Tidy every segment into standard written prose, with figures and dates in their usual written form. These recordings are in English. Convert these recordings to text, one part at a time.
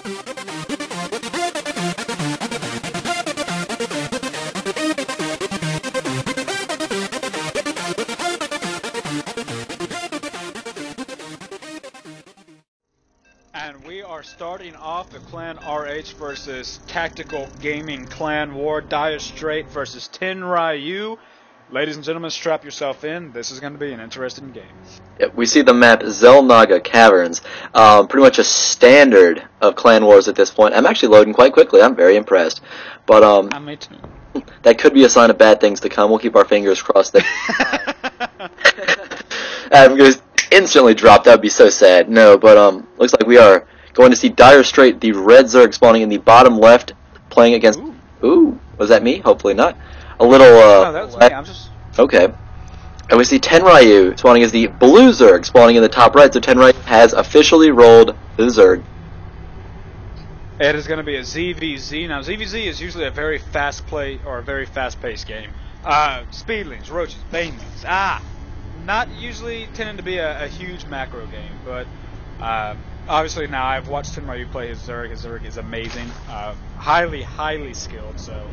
And we are starting off the Clan RH versus Tactical Gaming Clan War. DIRESTRAIT versus Tenryu. Ladies and gentlemen, strap yourself in. This is going to be an interesting game. Yep, we see the map Zelnaga Caverns. Pretty much a standard of Clan Wars at this point. I'm actually loading quite quickly. I'm very impressed. But Me too. that could be a sign of bad things to come. We'll keep our fingers crossed there. I'm going to instantly drop. That would be so sad. No, but looks like we are going to see DIRESTRAIT, the red Zerg spawning in the bottom left, playing against. Ooh, was that me? Hopefully not. A little. No, that was me. I'm just. Okay. And we see Tenryu spawning as the blue Zerg spawning in the top right. So Tenryu has officially rolled the Zerg. It is going to be a ZVZ. Now, ZVZ is usually a very fast-paced game. Speedlings, roaches, banelings. Not usually tending to be a huge macro game, but obviously now I've watched Tenryu play his Zerg. His Zerg is amazing, highly skilled, so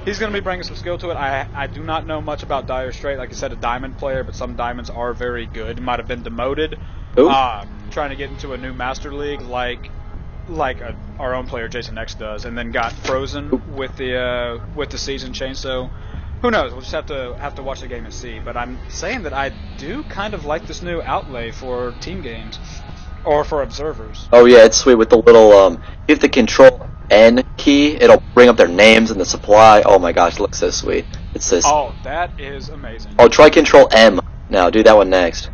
he's going to be bringing some skill to it. I do not know much about DIRESTRAIT. Like I said, a diamond player, but some diamonds are very good. He might have been demoted, trying to get into a new Master League like our own player Jason X does, and then got frozen with the season change. So who knows? We'll just have to watch the game and see. But I'm saying that I do kind of like this new outlay for team games or for observers. Oh yeah, it's sweet with the little if the Control N key, it'll bring up their names and the supply. Oh my gosh, it looks so sweet. It's this. Oh, that is amazing. Oh, try Control M now. Do that one next.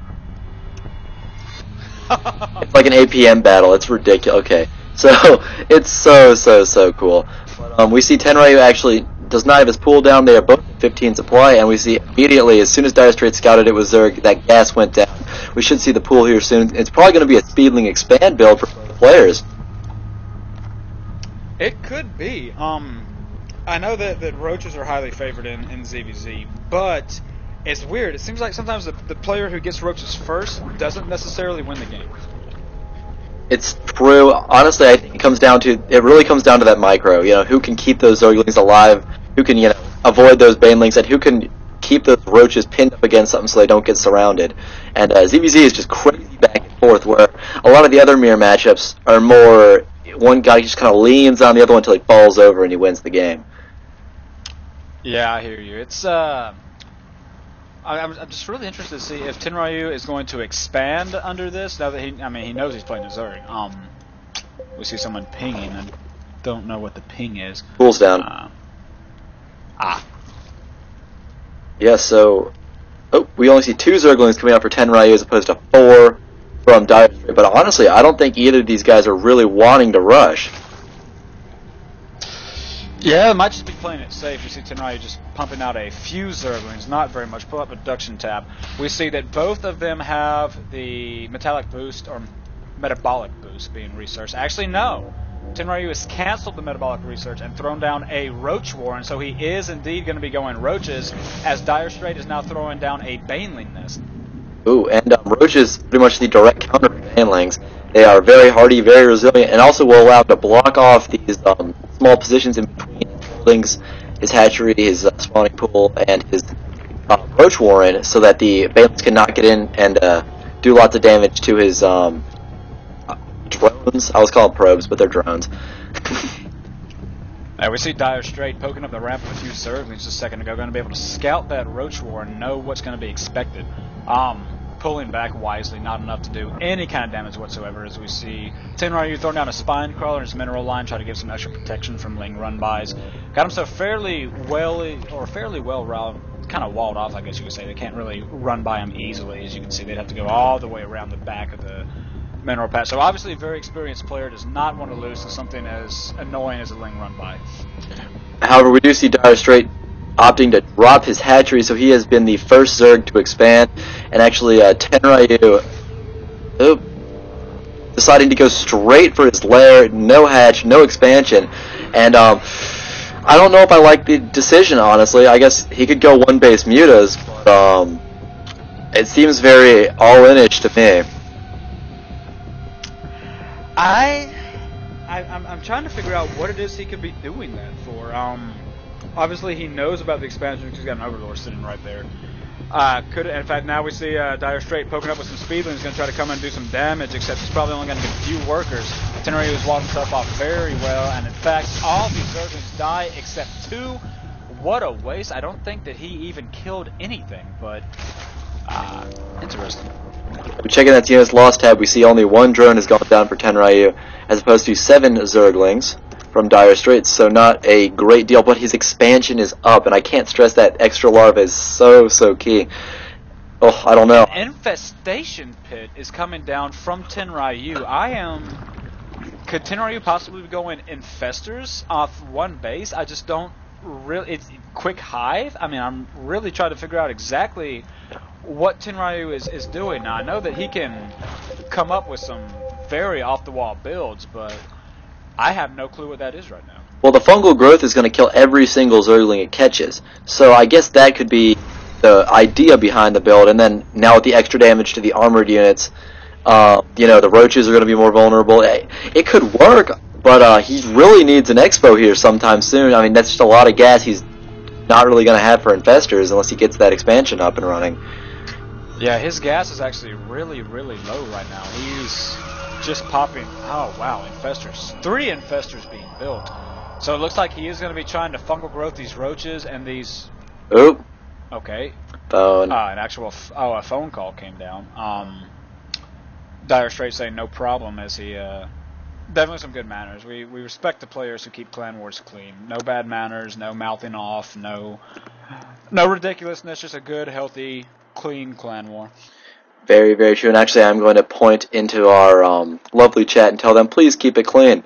It's like an APM battle. It's ridiculous. Okay, so it's so cool. We see Tenryu actually does not have his pool down. They are both 15 supply, and we see immediately as soon as DIRESTRAIT scouted it was Zerg, that gas went down. We should see the pool here soon. It's probably going to be a Speedling expand build for players. It could be. I know that roaches are highly favored in ZVZ, but it's weird. It seems like sometimes the player who gets roaches first doesn't necessarily win the game. It's true. Honestly, I think it really comes down to that micro. You know, who can keep those Zerglings alive, who can, you know, avoid those Banelings, and who can keep those roaches pinned up against something so they don't get surrounded. And ZVZ is just crazy back and forth, where a lot of the other mirror matchups are more one guy just kind of leans on the other one until he falls over and he wins the game. Yeah, I hear you. It's I'm just really interested to see if Tenryu is going to expand under this. Now that he knows he's playing a Zerg. We see someone pinging and don't know what the ping is. Pool's down. Yeah, so we only see 2 Zerglings coming out for Tenryu as opposed to 4 from DIRESTRAIT. But honestly, I don't think either of these guys are really wanting to rush. Yeah, it might just be playing it safe. We see Tenryu just pumping out a few Zerglings, not very much. Pull up production tab. We see that both of them have the metallic boost or metabolic boost being researched. Actually, no. Tenryu has canceled the metabolic research and thrown down a roach war, and so he is indeed going to be going roaches, as DIRESTRAIT is now throwing down a Baneling nest. Ooh, and roach is pretty much the direct counter to Banelings. They are very hardy, very resilient, and also will allow him to block off these small positions in between his buildings, his hatchery, his spawning pool, and his roach warren, so that the Banelings cannot get in and do lots of damage to his drones. I was calling probes, but they're drones. We see DIRESTRAIT poking up the ramp with a few Zerglings just a second ago, going to be able to scout that roach war and know what's going to be expected. Pulling back wisely, not enough to do any kind of damage whatsoever, as we see Tenryu throwing down a spine crawler in his mineral line, trying to give some extra protection from Ling run-bys. Got himself fairly well kind of walled off, I guess you could say. They can't really run by him easily, as you can see. They'd have to go all the way around the back of the mineral patch. So obviously a very experienced player does not want to lose to something as annoying as a Ling run-by. However, we do see DIRESTRAIT opting to drop his hatchery, so he has been the first Zerg to expand, and actually Tenryu deciding to go straight for his lair, no hatch, no expansion, and I don't know if I like the decision, honestly. I guess he could go one base mutas, but it seems very all-in-ish to me. I'm trying to figure out what it is he could be doing that for. Obviously he knows about the expansion because he's got an Overlord sitting right there. In fact, now we see DIRESTRAIT poking up with some speed, and he's going to try to come in and do some damage, except he's probably only going to get a few workers. Tenryu has walled himself off very well, and in fact, all these Zerglings die except 2. What a waste. I don't think that he even killed anything, but interesting. Checking that unit's loss tab, we see only 1 drone has gone down for Tenryu, as opposed to 7 Zerglings from DIRESTRAIT, so not a great deal, but his expansion is up, and I can't stress that extra larva is so key. Oh, I don't know. An infestation pit is coming down from Tenryu. Could Tenryu possibly be going infestors off 1 base? I just don't really... It's quick hive? I mean, I'm really trying to figure out exactly what Tenryu is doing. Now, I know that he can come up with some very off-the-wall builds, but I have no clue what that is right now. Well, the fungal growth is going to kill every single Zergling it catches, so I guess that could be the idea behind the build, and then now with the extra damage to the armored units, the roaches are going to be more vulnerable. It could work, but he really needs an expo here sometime soon. I mean, that's just a lot of gas he's not really going to have for infestors unless he gets that expansion up and running. Yeah, his gas is actually really low right now. He's just popping. Oh wow, infestors. 3 infestors being built. So it looks like he is going to be trying to fungal growth these roaches and these. Oop. Okay. Phone. A phone call came down. DIRESTRAIT saying no problem as he definitely some good manners. We respect the players who keep clan wars clean. No bad manners, no mouthing off, no ridiculousness. Just a good, healthy, clean clan war. Very true. And actually, I'm going to point into our lovely chat and tell them, please keep it clean.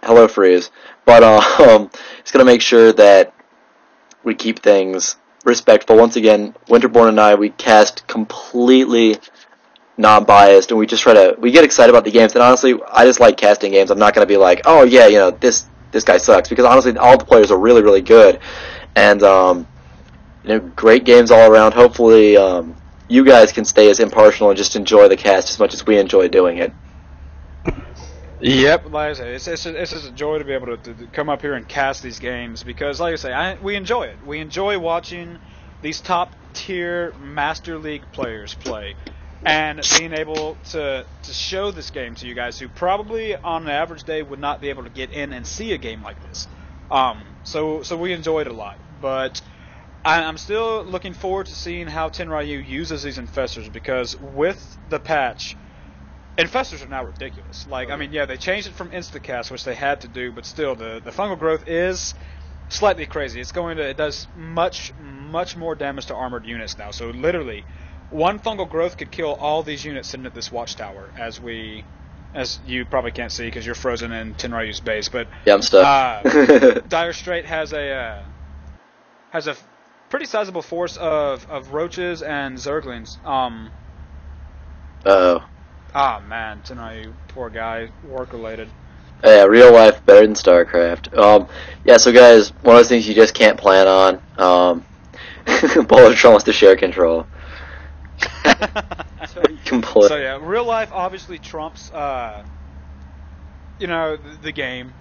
Hello, Freeze. But just going to make sure that we keep things respectful. Once again, Winterborn and I, we cast completely non-biased, and we get excited about the games. And honestly, I just like casting games. I'm not going to be like, oh yeah, this guy sucks, because honestly, all the players are really good, and great games all around. Hopefully, you guys can stay as impartial and just enjoy the cast as much as we enjoy doing it. Yep, like I say, it's just a joy to be able to come up here and cast these games, because, like I say, we enjoy it. We enjoy watching these top-tier Master League players play, and being able to show this game to you guys who probably on an average day would not be able to get in and see a game like this. So we enjoy it a lot, but I'm still looking forward to seeing how Tenryu uses these infestors, because with the patch, infestors are now ridiculous. Like, I mean, yeah, they changed it from instacast, which they had to do, but still, the fungal growth is slightly crazy. It does much more damage to armored units now. So literally, 1 fungal growth could kill all these units sitting at this watchtower, as you probably can't see because you're frozen in Tenryu's base. But yeah, I'm stuck. DIRESTRAIT has a pretty sizable force of roaches and Zerglings. Ah man, Tenryu, poor guy, work related. Yeah, real life better than StarCraft. Yeah, so guys, one of those things you just can't plan on. Bulletron wants to share control. So yeah, real life obviously trumps the game.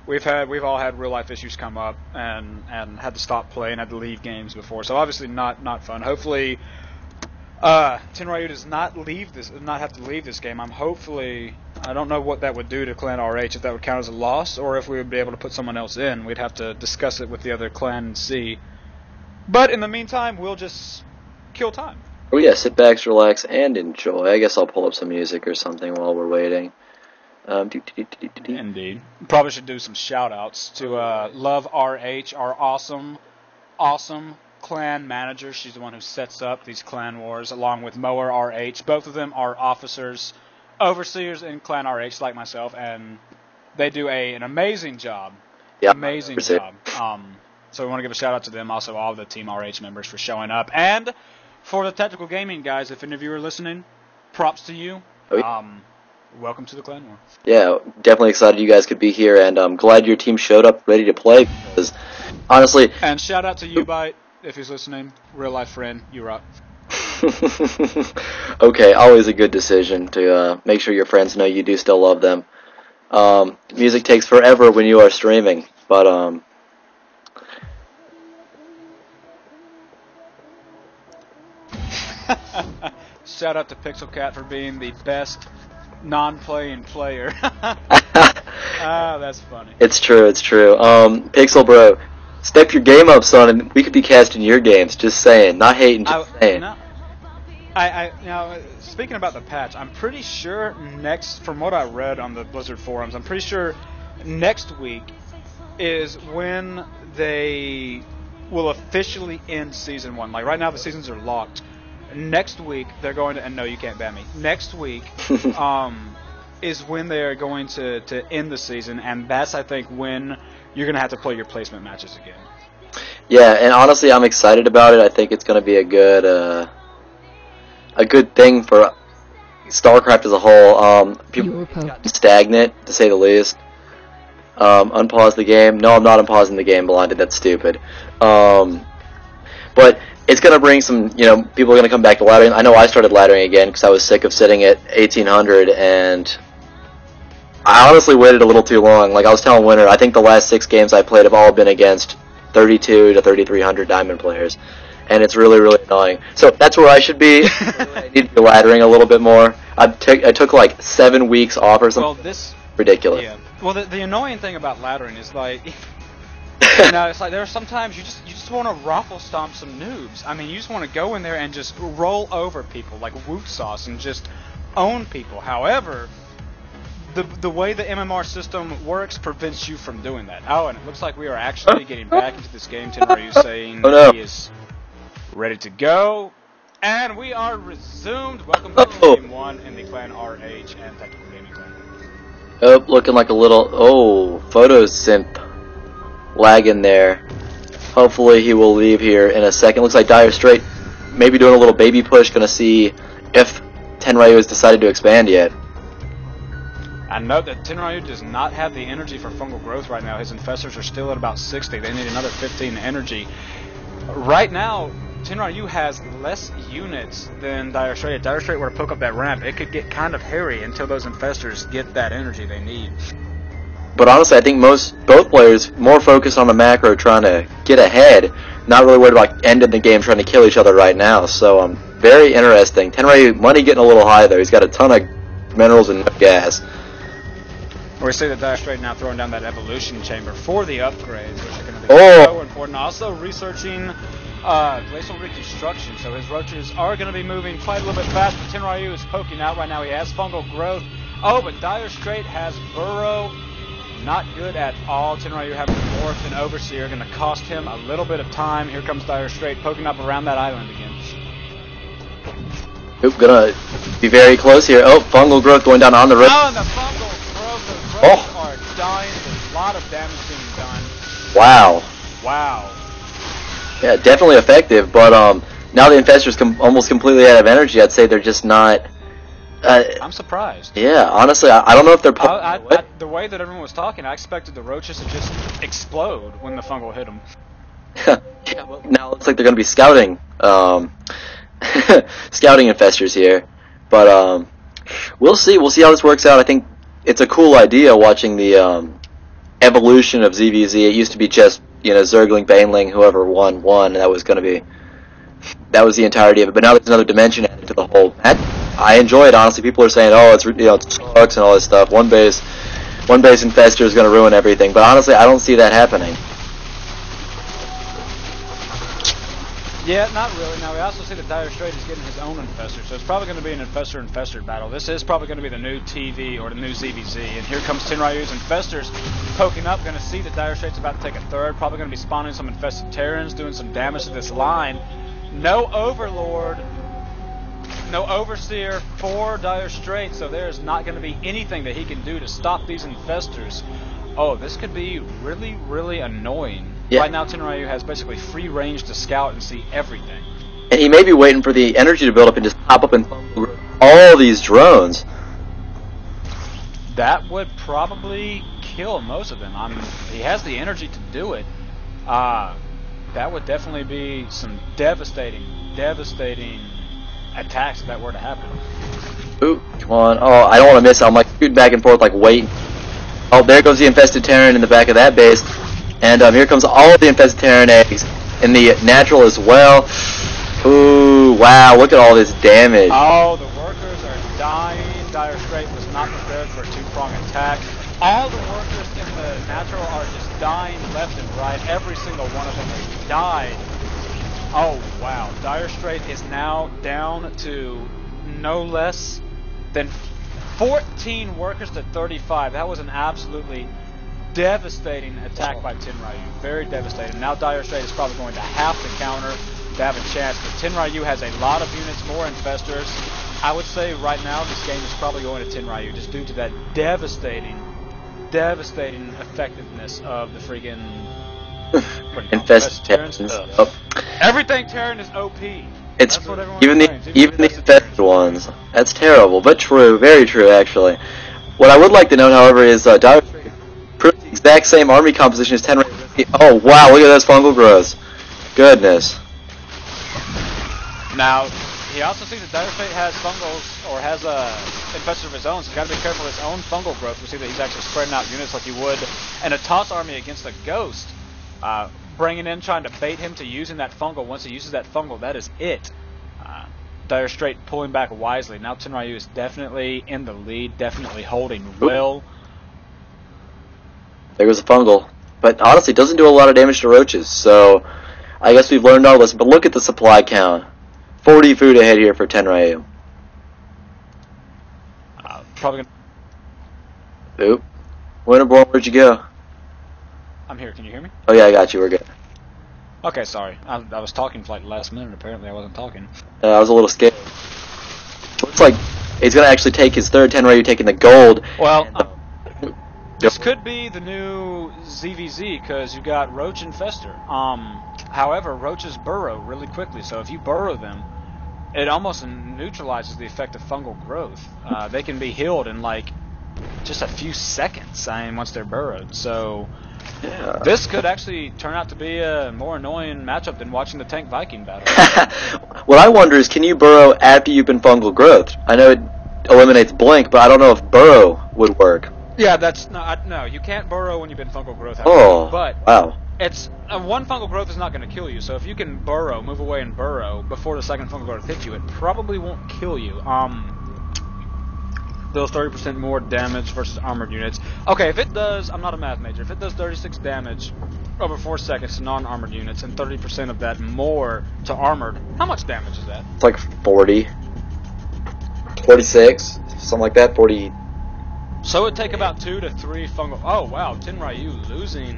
We've all had real life issues come up and had to stop playing, had to leave games before. So obviously not fun. Hopefully Tenryu does not have to leave this game. I don't know what that would do to Clan RH, if that would count as a loss, or if we would be able to put someone else in. We'd have to discuss it with the other clan and see. But in the meantime, we'll just kill time. Oh yeah, sit back, relax, and enjoy. I guess I'll pull up some music or something while we're waiting. Indeed. Probably should do some shout-outs to Love RH, our awesome clan manager. She's the one who sets up these clan wars, along with Mower RH. Both of them are officers, overseers in Clan RH, like myself, and they do an amazing job. Yeah, amazing job. So we want to give a shout out to them, also all the Team RH members for showing up, and for the Tactical Gaming guys. If any of you are listening, props to you. Oh, yeah. Welcome to the Clan War. Yeah, definitely excited you guys could be here, and I'm glad your team showed up ready to play, because honestly... And shout out to U-Bite, if he's listening. Real life friend, you rock. Okay, always a good decision to make sure your friends know you do still love them. Music takes forever when you are streaming, but Shout out to Pixel Cat for being the best non-playing player. Ah, that's funny. It's true, it's true. Pixel Bro, step your game up, son, and we could be casting your games. Just saying, not hating, just saying. No, now, speaking about the patch, I'm pretty sure from what I read on the Blizzard forums, I'm pretty sure next week is when they will officially end Season 1. Like, right now the seasons are locked. Next week, they're going to, and no, you can't ban me. Next week, is when they're going to end the season, and that's, I think, when you're going to have to play your placement matches again. Yeah, and honestly, I'm excited about it. I think it's going to be a good thing for StarCraft as a whole. People have gotten stagnant, to say the least. Unpause the game. No, I'm not unpausing the game, Blinded. That's stupid. But it's going to bring some, people are going to come back to laddering. I know I started laddering again because I was sick of sitting at 1800, and I honestly waited a little too long. Like I was telling Winter, I think the last 6 games I played have all been against 32 to 3300 diamond players, and it's really, really annoying. So that's where I should be. I need to be laddering a little bit more. I took like 7 weeks off or something. Well, this ridiculous. Yeah. Well, the annoying thing about laddering is like, it's like there are sometimes you just want to raffle stomp some noobs. I mean, you just want to go in there and just roll over people like woot sauce and just own people. However, the way the MMR system works prevents you from doing that. Oh, and it looks like we are actually getting back into this game. Tenryu saying he is ready to go, and we are resumed. Welcome back to Game 1 in the Clan RH and Tactical Gaming Clan. Oh, looking like a little photo synth lag in there. Hopefully he will leave here in a second. Looks like DIRESTRAIT maybe doing a little baby push. Gonna see if Tenryu has decided to expand yet. I note that Tenryu does not have the energy for fungal growth right now. His infestors are still at about 60. They need another 15 energy. Right now, Tenryu has less units than DIRESTRAIT. If DIRESTRAIT were to poke up that ramp, it could get kind of hairy until those infestors get that energy they need. But honestly, I think both players more focused on the macro, trying to get ahead, not really worried about ending the game, trying to kill each other right now. So very interesting. Tenryu, money getting a little high though. He's got a ton of minerals and no gas. We see that DIRESTRAIT now throwing down that evolution chamber for the upgrades, which are going to be so important. Also researching glacial reconstruction, so his roaches are going to be moving quite a little bit fast. But Tenryu is poking out right now. He has fungal growth. Oh, but DIRESTRAIT has burrow. Not good at all. Tenryu having to morph an overseer, going to cost him a little bit of time. Here comes DIRESTRAIT poking up around that island again. Oop, gonna be very close here. Oh, fungal growth going down on the road. Oh, and the fungal growth. The roaches are dying. There's a lot of damage being done. Wow. Wow. Yeah, definitely effective, but now the infestors almost completely out of energy. I'd say they're just not. I'm surprised. Yeah, honestly, I don't know if they're. The way that everyone was talking, I expected the roaches to just explode when the fungal hit them. Yeah, well, now it looks like they're going to be scouting, scouting infestors here, but we'll see. We'll see how this works out. I think it's a cool idea watching the evolution of ZVZ. It used to be just Zergling, Baneling, whoever won. That was the entirety of it. But now there's another dimension added to the whole. I enjoy it, honestly. People are saying, "Oh, it sucks" and all this stuff. One base infestor is going to ruin everything. But honestly, I don't see that happening. Yeah, not really. Now we also see that DIRESTRAIT is getting his own infestor, so it's probably going to be an infestor battle. This is probably going to be the new TV or the new ZVZ. And here comes Tenryu's infestors poking up. Going to see that DIRESTRAIT's about to take a third. Probably going to be spawning some infested Terrans, doing some damage to this line. No Overlord. No Overseer for DIRESTRAIT, so there's not going to be anything that he can do to stop these infestors. Oh, this could be really, really annoying. Yeah. Right now, Tenryu has basically free range to scout and see everything. And he may be waiting for the energy to build up and just pop up and all these drones. That would probably kill most of them. I mean, he has the energy to do it. That would definitely be some devastating attacks if that were to happen. Ooh, come on. Oh, I don't want to miss it. I'm like shooting back and forth, like waiting. Oh, there goes the infested Terran in the back of that base. And here comes all of the infested Terran eggs in the natural as well. Ooh, wow, look at all this damage. Oh, the workers are dying. Dire Strait was not prepared for a two-prong attack. All the workers in the natural are just dying left and right. Every single one of them has died. Oh, wow. Dire Strait is now down to no less than 14 workers to 35. That was an absolutely devastating attack by Tenryu. Very devastating. Now Dire Strait is probably going to have to counter to have a chance, but Tenryu has a lot of units, more infestors. I would say right now this game is probably going to Tenryu just due to that devastating effectiveness of the freaking infested Terrans. Oh. Everything Terran is OP. It's even the infested ones. That's terrible, but true, very true actually. What I would like to note, however, is Dire Strait proved the exact same army composition as Tenryu. Oh wow, look at those fungal growths. Goodness. Now, he also sees that Dire Strait has fungals, or has infestors of his own, so he's got to be careful of his own fungal growth. We see that he's actually spreading out units like he would in a toss army against a ghost. Bringing in, trying to bait him to using that fungal. Once he uses that fungal, that is it. Dire Strait pulling back wisely. Now Tenryu is definitely in the lead, definitely holding well. There goes a fungal. But honestly, it doesn't do a lot of damage to roaches, so I guess we've learned our lesson. But look at the supply count. 40 food ahead here for Tenryu. Probably gonna... Oop. Winterborn, where'd you go? I'm here, can you hear me? Oh yeah, I got you, we're good. Okay, sorry. I was talking for like the last minute, apparently I wasn't talking. I was a little scared. Looks like he's going to actually take his third Tenryu, taking the gold. Well, this could be the new ZVZ, because you got Roach and Fester. However, roaches burrow really quickly, so if you burrow them, it almost neutralizes the effect of fungal growth. They can be healed in like just a few seconds, once they're burrowed. So yeah. This could actually turn out to be a more annoying matchup than watching the Tank Viking battle. What I wonder is, can you burrow after you've been fungal growth? I know it eliminates blink, but I don't know if burrow would work. Yeah, that's no. You can't burrow when you've been fungal growth. Oh, but wow. It's one fungal growth is not going to kill you. So if you can burrow, move away and burrow before the second fungal growth hits you, it probably won't kill you. Those 30% more damage versus armored units. Okay, if it does, I'm not a math major. If it does 36 damage over 4 seconds to non-armored units and 30% of that more to armored, how much damage is that? It's like 40, 46, something like that. 40. So it'd take about 2 to 3 fungal. Oh wow, Tenryu losing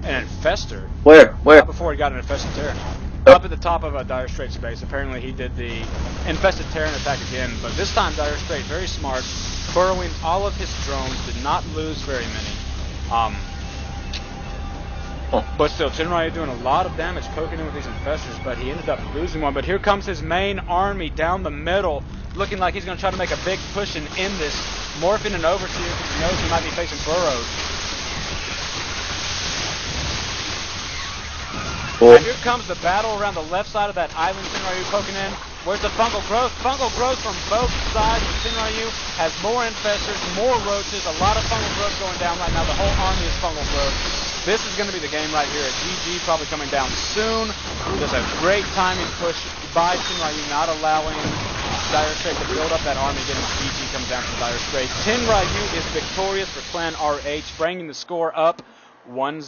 an infestor. Where? Not before he got an infested Terran. Up at the top of a Dire Strait's base. Apparently he did the infested Terran attack again, but this time Dire Strait, very smart, burrowing all of his drones, did not lose very many. But still, Tenryu doing a lot of damage poking in with these infestors, but he ended up losing one. But here comes his main army down the middle, looking like he's going to try to make a big push and end this, morphing an overseer because he knows he might be facing burrows. Cool. And here comes the battle around the left side of that island Tenryu poking in. Where's the fungal growth? Fungal growth from both sides. Tenryu has more infestors, more roaches, a lot of fungal growth going down right now. The whole army is fungal growth. This is going to be the game right here at GG, probably coming down soon. Just a great timing push by Tenryu, not allowing Dire Strait to build up that army. Getting GG comes down from Dire Strait. Tenryu is victorious for Clan RH, bringing the score up 1-0.